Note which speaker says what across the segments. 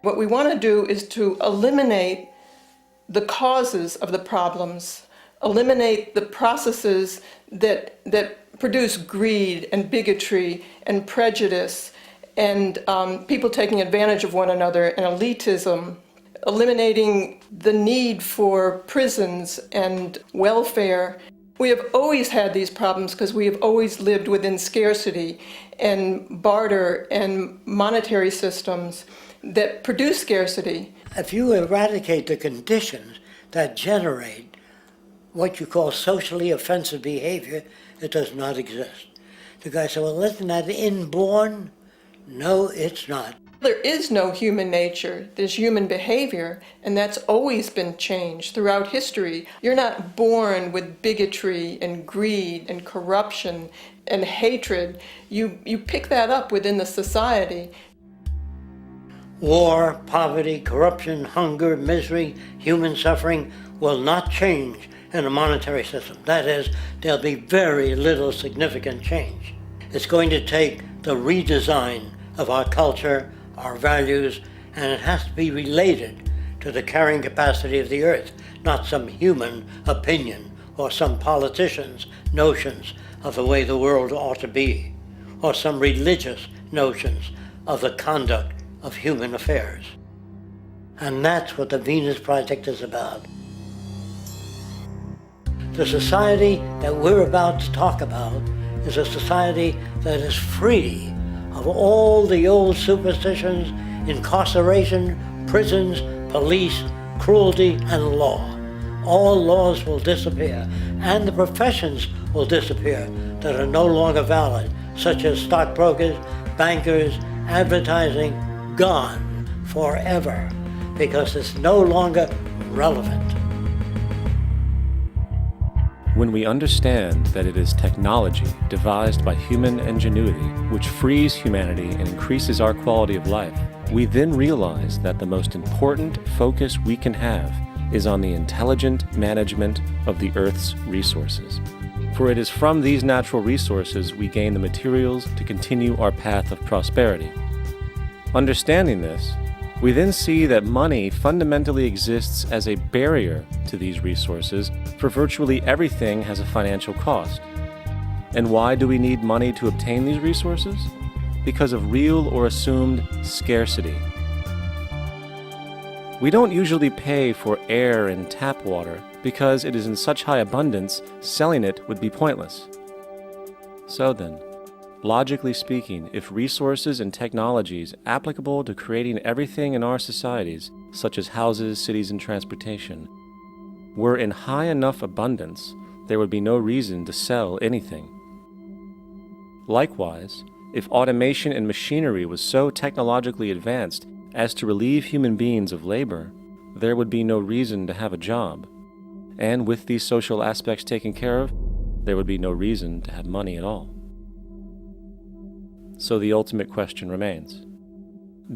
Speaker 1: What we want to do is to eliminate the causes of the problems, eliminate the processes that produce greed and bigotry and prejudice and people taking advantage of one another and elitism, eliminating the need for prisons and welfare. We have always had these problems because we have always lived within scarcity and barter and monetary systems that produce scarcity.
Speaker 2: If you eradicate the conditions that generate what you call socially offensive behavior, it does not exist. The guy said, well, isn't that inborn? No, it's not.
Speaker 1: There is no human nature, there's human behavior, and that's always been changed throughout history. You're not born with bigotry and greed and corruption and hatred. You pick that up within the society.
Speaker 2: War, poverty, corruption, hunger, misery, human suffering will not change in a monetary system. That is, there'll be very little significant change. It's going to take the redesign of our culture, our values, and it has to be related to the carrying capacity of the earth, not some human opinion or some politician's notions of the way the world ought to be, or some religious notions of the conduct of human affairs. And that's what the Venus Project is about. The society that we're about to talk about is a society that is free of all the old superstitions, incarceration, prisons, police, cruelty, and law. All laws will disappear, and the professions will disappear that are no longer valid, such as stockbrokers, bankers, advertising, gone forever, because it's no longer relevant.
Speaker 3: When we understand that it is technology devised by human ingenuity which frees humanity and increases our quality of life, we then realize that the most important focus we can have is on the intelligent management of the Earth's resources. For it is from these natural resources we gain the materials to continue our path of prosperity. Understanding this, we then see that money fundamentally exists as a barrier to these resources, for virtually everything has a financial cost. And why do we need money to obtain these resources? Because of real or assumed scarcity. We don't usually pay for air and tap water because it is in such high abundance, selling it would be pointless. So then, logically speaking, if resources and technologies applicable to creating everything in our societies, such as houses, cities, and transportation, were in high enough abundance, there would be no reason to sell anything. Likewise, if automation and machinery was so technologically advanced as to relieve human beings of labor, there would be no reason to have a job. And with these social aspects taken care of, there would be no reason to have money at all. So the ultimate question remains: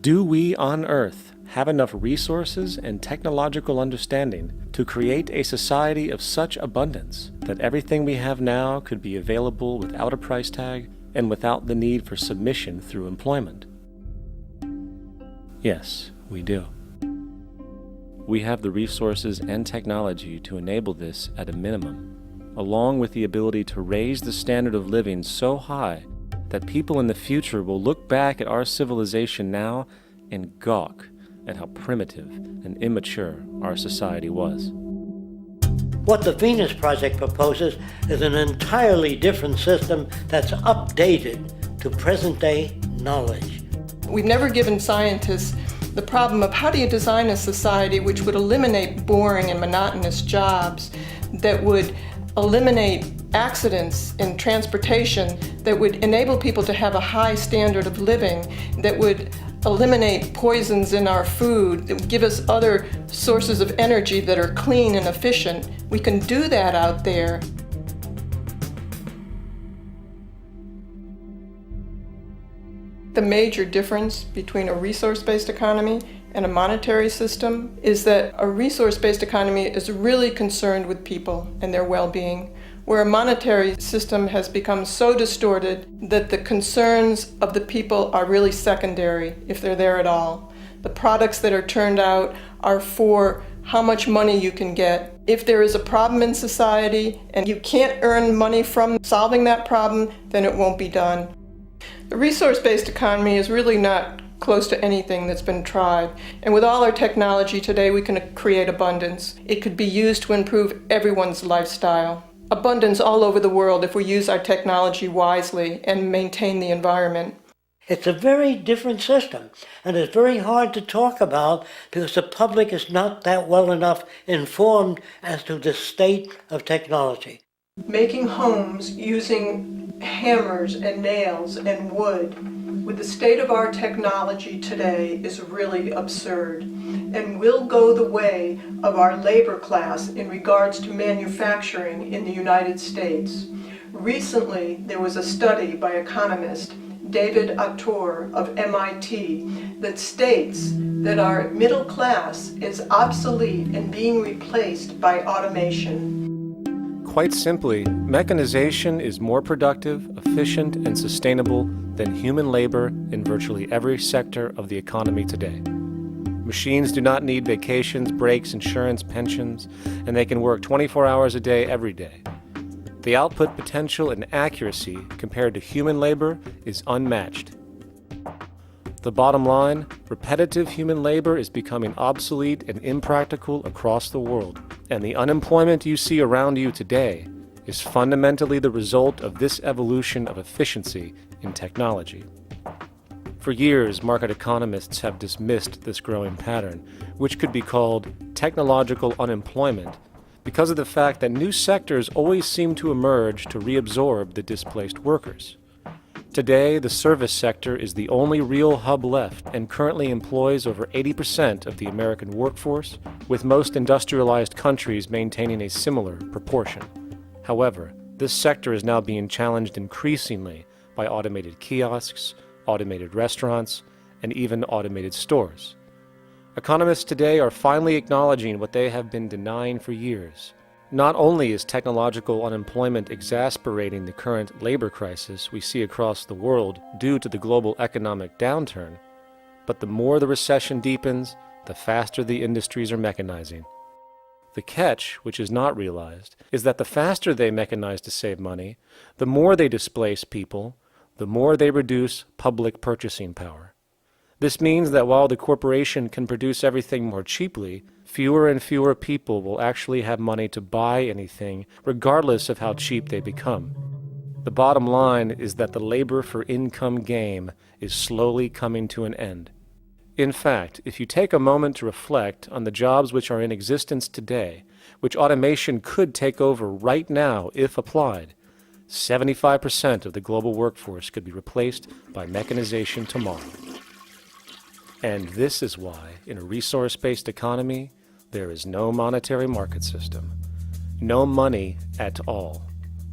Speaker 3: do we on Earth have enough resources and technological understanding to create a society of such abundance that everything we have now could be available without a price tag and without the need for submission through employment? Yes, we do. We have the resources and technology to enable this at a minimum, along with the ability to raise the standard of living so high that people in the future will look back at our civilization now and gawk at how primitive and immature our society was.
Speaker 2: What the Venus Project proposes is an entirely different system that's updated to present-day knowledge.
Speaker 1: We've never given scientists the problem of how do you design a society which would eliminate boring and monotonous jobs, that would eliminate accidents in transportation, that would enable people to have a high standard of living, that would eliminate poisons in our food, that would give us other sources of energy that are clean and efficient. We can do that out there. The major difference between a resource-based economy and a monetary system is that a resource-based economy is really concerned with people and their well-being, where a monetary system has become so distorted that the concerns of the people are really secondary, if they're there at all. The products that are turned out are for how much money you can get. If there is a problem in society and you can't earn money from solving that problem, then it won't be done. The resource-based economy is really not close to anything that's been tried. And with all our technology today, we can create abundance. It could be used to improve everyone's lifestyle. Abundance all over the world if we use our technology wisely and maintain the environment.
Speaker 2: It's a very different system, and it's very hard to talk about because the public is not that well enough informed as to the state of technology.
Speaker 1: Making homes using hammers and nails and wood with the state of our technology today is really absurd and will go the way of our labor class in regards to manufacturing in the United States. Recently, there was a study by economist David Autor of MIT that states that our middle class is obsolete and being replaced by automation.
Speaker 3: Quite simply, mechanization is more productive, efficient, and sustainable than human labor in virtually every sector of the economy today. Machines do not need vacations, breaks, insurance, pensions, and they can work 24 hours a day every day. The output potential and accuracy compared to human labor is unmatched. The bottom line, repetitive human labor is becoming obsolete and impractical across the world, and the unemployment you see around you today is fundamentally the result of this evolution of efficiency in technology. For years, market economists have dismissed this growing pattern, which could be called technological unemployment, because of the fact that new sectors always seem to emerge to reabsorb the displaced workers. Today, the service sector is the only real hub left and currently employs over 80% of the American workforce, with most industrialized countries maintaining a similar proportion. However, this sector is now being challenged increasingly by automated kiosks, automated restaurants, and even automated stores. Economists today are finally acknowledging what they have been denying for years. Not only is technological unemployment exasperating the current labor crisis we see across the world due to the global economic downturn, but the more the recession deepens, the faster the industries are mechanizing. The catch, which is not realized, is that the faster they mechanize to save money, the more they displace people, the more they reduce public purchasing power. This means that while the corporation can produce everything more cheaply, fewer and fewer people will actually have money to buy anything, regardless of how cheap they become. The bottom line is that the labor for income game is slowly coming to an end. In fact, if you take a moment to reflect on the jobs which are in existence today, which automation could take over right now if applied, 75% of the global workforce could be replaced by mechanization tomorrow. And this is why, in a resource-based economy, there is no monetary market system, no money at all,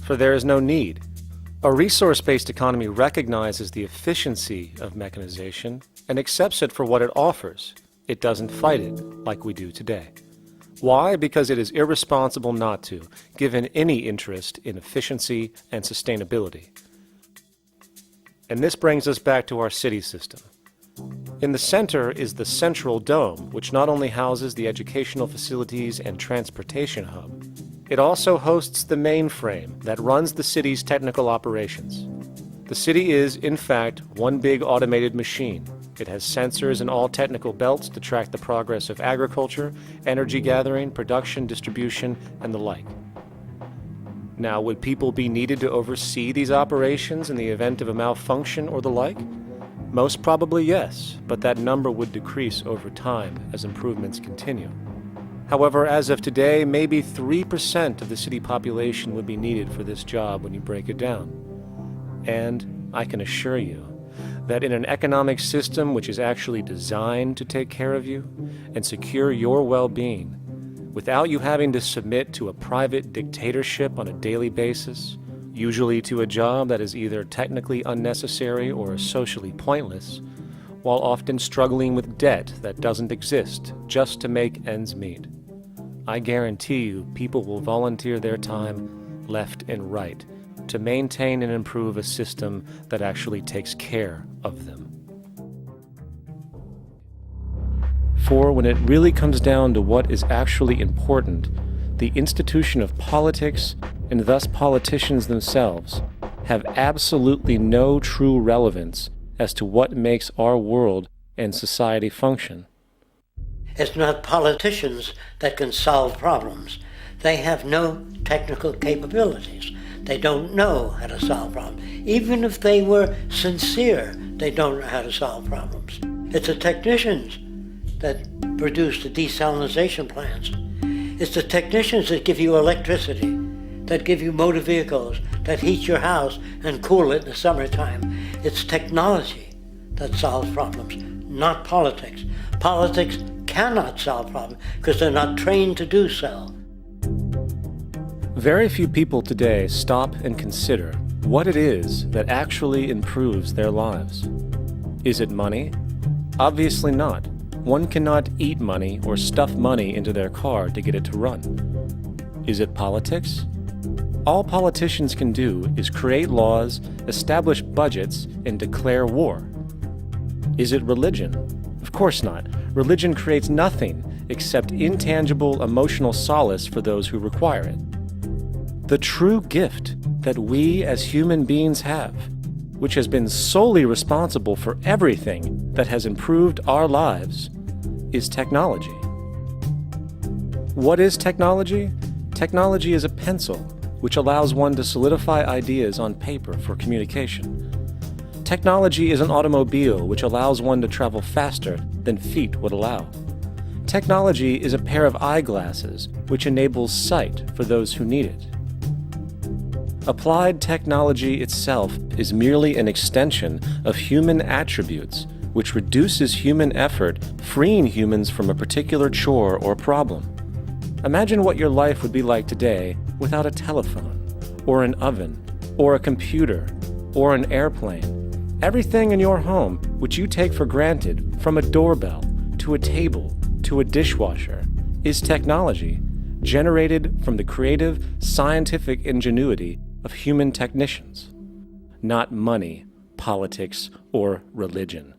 Speaker 3: for there is no need. A resource-based economy recognizes the efficiency of mechanization and accepts it for what it offers. It doesn't fight it like we do today. Why? Because it is irresponsible not to, given any interest in efficiency and sustainability. And this brings us back to our city system. In the center is the Central Dome, which not only houses the educational facilities and transportation hub, it also hosts the mainframe that runs the city's technical operations. The city is, in fact, one big automated machine. It has sensors in all technical belts to track the progress of agriculture, energy gathering, production, distribution, and the like. Now, would people be needed to oversee these operations in the event of a malfunction or the like? Most probably yes, but that number would decrease over time as improvements continue. However, as of today, maybe 3% of the city population would be needed for this job when you break it down. And I can assure you that in an economic system which is actually designed to take care of you and secure your well-being, without you having to submit to a private dictatorship on a daily basis, usually to a job that is either technically unnecessary or socially pointless, while often struggling with debt that doesn't exist just to make ends meet. I guarantee you people will volunteer their time left and right to maintain and improve a system that actually takes care of them. For when it really comes down to what is actually important, the institution of politics, and thus politicians themselves, have absolutely no true relevance as to what makes our world and society function.
Speaker 2: It's not politicians that can solve problems. They have no technical capabilities. They don't know how to solve problems. Even if they were sincere, they don't know how to solve problems. It's the technicians that produce the desalination plants. It's the technicians that give you electricity, that give you motor vehicles, that heat your house and cool it in the summertime. It's technology that solves problems, not politics. Politics cannot solve problems because they're not trained to do so.
Speaker 3: Very few people today stop and consider what it is that actually improves their lives. Is it money? Obviously not. One cannot eat money or stuff money into their car to get it to run. Is it politics? All politicians can do is create laws, establish budgets, and declare war. Is it religion? Of course not. Religion creates nothing except intangible emotional solace for those who require it. The true gift that we as human beings have, which has been solely responsible for everything that has improved our lives, is technology. What is technology? Technology is a pencil which allows one to solidify ideas on paper for communication. Technology is an automobile which allows one to travel faster than feet would allow. Technology is a pair of eyeglasses which enables sight for those who need it. Applied technology itself is merely an extension of human attributes which reduces human effort, freeing humans from a particular chore or problem. Imagine what your life would be like today without a telephone, or an oven, or a computer, or an airplane. Everything in your home which you take for granted, from a doorbell to a table to a dishwasher, is technology generated from the creative, scientific ingenuity of human technicians, not money, politics, or religion.